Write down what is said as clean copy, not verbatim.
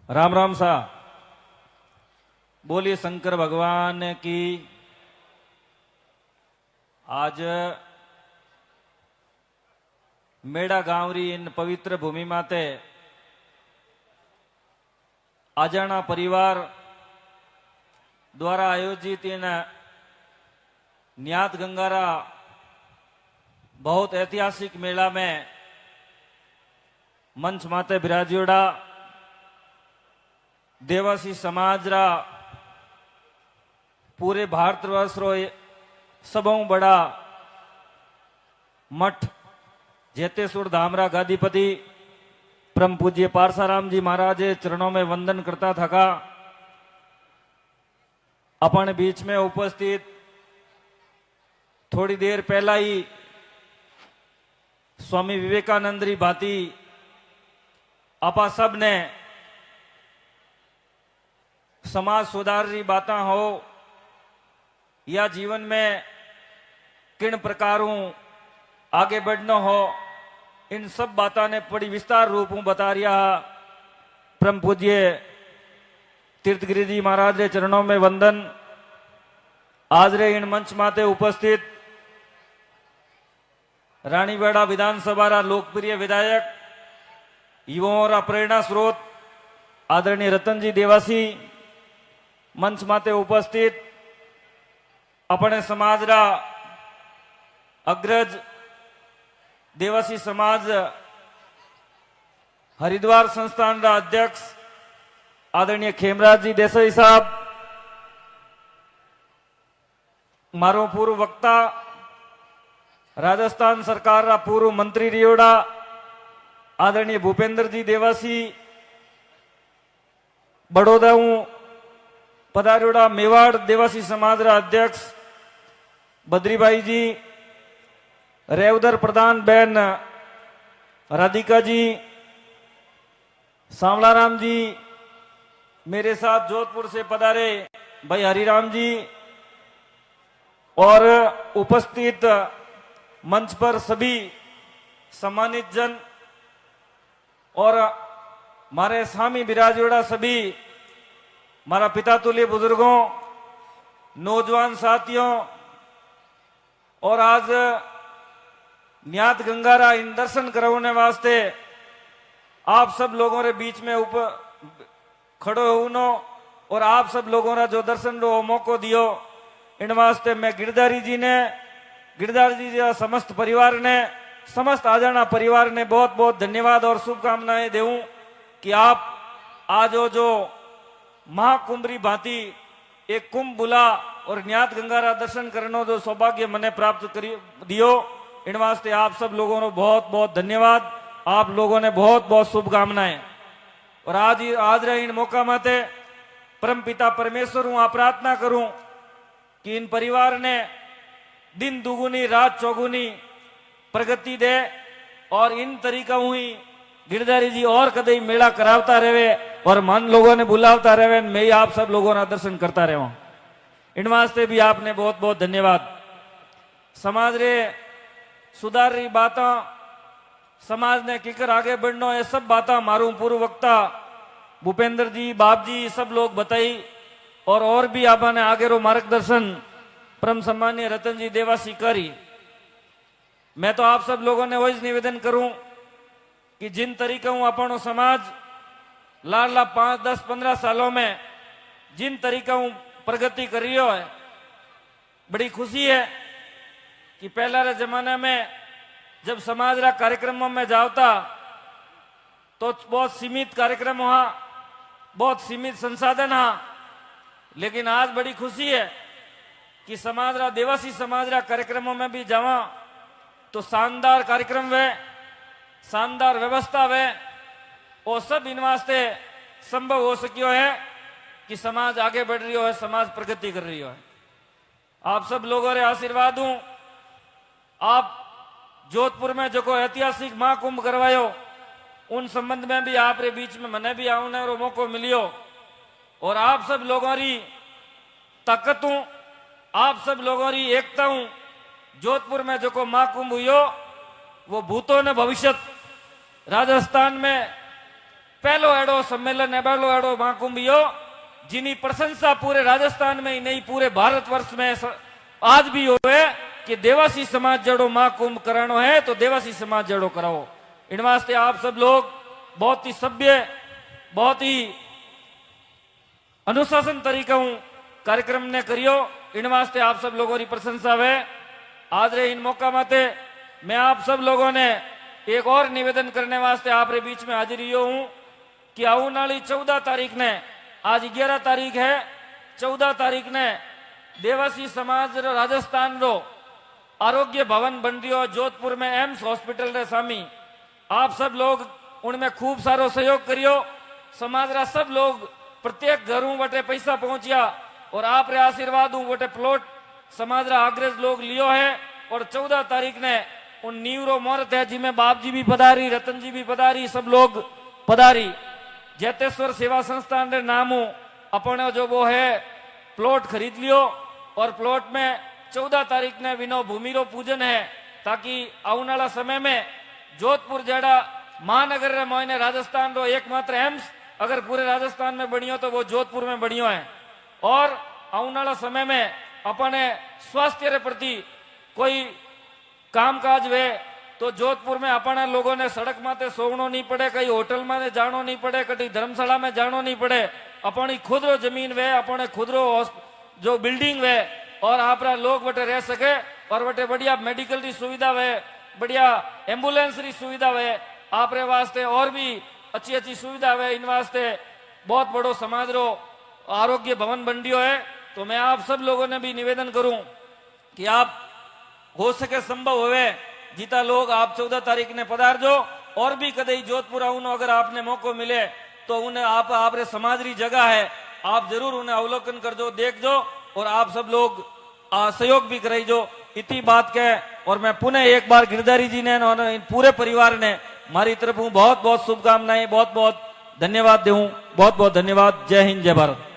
राम राम सा। बोलिए शंकर भगवान की। आज मेड़ा गांवरी इन पवित्र भूमि माते आजाना परिवार द्वारा आयोजित इन न्यात गंगारा बहुत ऐतिहासिक मेला में मंच माते विराजियोड़ा देवासी समाज रा पूरे भारतवर्ष रो सबों बड़ा मठ जेतेश्वर धामरा गादीपति परम पूज्य पारसाराम जी महाराज चरणों में वंदन करता थका अपन बीच में उपस्थित थोड़ी देर पहला ही स्वामी विवेकानंद री भांति आपा सब ने समाज सुधार री बातें हो या जीवन में किन प्रकारों आगे बढ़ना हो, इन सब बातों ने बड़ी विस्तार रूप में बता रिया। परम पूज्य तीर्थगिरी जी महाराज के चरणों में वंदन। आज रे इन मंच माते उपस्थित रानीवाड़ा विधानसभा रा लोकप्रिय विधायक युवाओं रा प्रेरणा स्रोत आदरणीय रतन जी देवासी, मंच माते उपस्थित अपने समाज रा अग्रज देवासी समाज हरिद्वार संस्थान रा अध्यक्ष आदरणीय खेमराज जी देसाई साहब, मारो पूर्व वक्ता राजस्थान सरकार रा पूर्व मंत्री रियोड़ा आदरणीय भूपेंद्र जी देवासी, बड़ौदा पधारियोड़ा मेवाड़ देवासी समाज रा अध्यक्ष बद्रीभाई जी, रेवदर प्रधान बहन राधिका जी, सांवलाराम जी, मेरे साथ जोधपुर से पधारे भाई हरिराम जी और उपस्थित मंच पर सभी सम्मानित जन और मारे स्वामी विराजोड़ा सभी मारा पिता तुल्य बुजुर्गों, नौजवान साथियों और आज न्यात गंगारा इन दर्शन करवाने वास्ते आप सब लोगों रे बीच में खड़ो होनो और आप सब लोगों रा जो दर्शन रो मौको दियो, इन वास्ते मैं गिरधारी जी ने, गिरधारी जी समस्त परिवार ने, समस्त आजाना परिवार ने बहुत बहुत धन्यवाद और शुभकामनाएं देऊं कि आप आज जो महाकुंभ री भांति एक कुंभ बुला और न्यात गंगारा दर्शन करने जो सौभाग्य मैंने प्राप्त करी दियो, इन वास्ते आप सब लोगों को बहुत बहुत धन्यवाद। आप लोगों ने बहुत बहुत शुभकामनाएं। और आज रे इन मौका माते परम पिता परमेश्वर हूं आप प्रार्थना करूं कि इन परिवार ने दिन दुगुनी रात चौगुनी प्रगति दे और इन तरीका हुई गिरधारी जी और कदे मेला करावता रहे और मन लोगों ने बुलावता रहे। मैं ही आप सब लोगों ना दर्शन करता रहा। इन वास्ते भी आपने बहुत बहुत धन्यवाद। समाज रे सुधार री बातें, समाज ने किकर आगे बढ़ना, ये सब बातें मारू पूर्व वक्ता भूपेंद्र जी, बाप जी सब लोग बताई और भी आपने आगे रो मार्गदर्शन परम सम्मानीय रतन जी देवासी करी। मैं तो आप सब लोगों ने वही निवेदन करूं कि जिन तरीका अपनो समाज लाडला 5, 10, 15 सालों में जिन तरीका प्रगति कर रही है, बड़ी खुशी है कि पहला रे जमाने में जब समाज रा कार्यक्रमों में जाता तो बहुत सीमित कार्यक्रम हुआ, बहुत सीमित संसाधन हा, लेकिन आज बड़ी खुशी है कि समाज रा देवासी समाज रा कार्यक्रमों में भी जावा तो शानदार कार्यक्रम वे, शानदार व्यवस्था वे, वो सब इन वास्ते संभव हो सकियो है कि समाज आगे बढ़ रही है, समाज प्रगति कर रही है। आप सब लोगों रे आशीर्वाद हूं। आप जोधपुर में जो ऐतिहासिक महाकुंभ करवायो, उन संबंध में भी आप रे बीच में मने भी आने रो मौको मिलियो और आप सब लोगों री ताकत हूं, आप सब लोगों री एकता हूं। जोधपुर में जो महाकुंभ हुई वो भूतों ने भविष्य राजस्थान में पहलो एडो सम्मेलन है, पहलो एडो महाकुंभ यो जिनी प्रशंसा पूरे राजस्थान में ही नहीं पूरे भारतवर्ष में आज भी होवे कि देवासी समाज जड़ो महाकुंभ करानो है तो देवासी समाज जड़ो कराओ। इन वास्ते आप सब लोग बहुत ही सभ्य, बहुत ही अनुशासन तरीका कार्यक्रम ने करियो। इन वास्ते आप सब लोगों की प्रशंसा है। आज रे इन मौका माते मैं आप सब लोगों ने एक और निवेदन करने वास्ते आप रे बीच में हाजिर हूं कि आने वाली 14 तारीख ने, आज 11 तारीख है, 14 तारीख ने देवासी समाज राजस्थान रो आरोग्य भवन बन रही हो जोधपुर में एम्स हॉस्पिटल रे सामी। आप सब लोग उनमें खूब सारो सहयोग करियो। समाज रा सब लोग प्रत्येक घरों बटे पैसा पहुंचिया और आप रे आशीर्वाद बटे प्लॉट समाज रा आग्रज लोग लियो है। और 14 तारीख ने उन नीवरो मुहूर्त है जिसमें बाप जी भी पधारी, रतन जी भी पधारी, सब लोग पधारी। जैतेश्वर सेवा संस्थान रे नामू अपने जो वो है प्लॉट खरीद लियो और प्लॉट में 14 तारीख ने विनो भूमि रो पूजन है ताकि आने वाला समय में जोधपुर जड़ा महानगर रे मोयने राजस्थान रो एकमात्र एम्स अगर पूरे राजस्थान में बनियो तो वो जोधपुर में बनियो है। और आने वाला समय में अपने स्वास्थ्य रे प्रति कोई कामकाज वे तो जोधपुर में अपने लोगों ने सड़क माते सोवनो नहीं पड़े, कहीं होटल में जानो नहीं पड़े, कहीं धर्मशाला में जानो नहीं पड़े। अपनी खुद रो जमीन वे, अपने खुद रो जो बिल्डिंग वे और आप लोग बटे रह सके और बटे बढ़िया मेडिकल की सुविधा वे, बढ़िया एम्बुलेंस की सुविधा वे, आप वास्ते और भी अच्छी अच्छी सुविधा वे। इन वास्ते बहुत बड़ो समाज रो आरोग्य भवन बन रही है। तो मैं आप सब लोगों ने भी निवेदन करूं कि आप हो सके संभव होवे जीता लोग आप 14 तारीख ने पधार जो। और भी कदई जोधपुर आऊनो अगर आपने मौको मिले तो उन्हें आप रे समाज री जगह है, आप जरूर उन्हें अवलोकन कर जो, देख जो और आप सब लोग सहयोग भी कराई जो। इतनी बात कह और मैं पुनः एक बार गिरधारी जी ने और पूरे परिवार ने मारी तरफ बहुत बहुत शुभकामनाएं, बहुत बहुत धन्यवाद दूं। बहुत बहुत धन्यवाद। जय हिंद, जय भारत।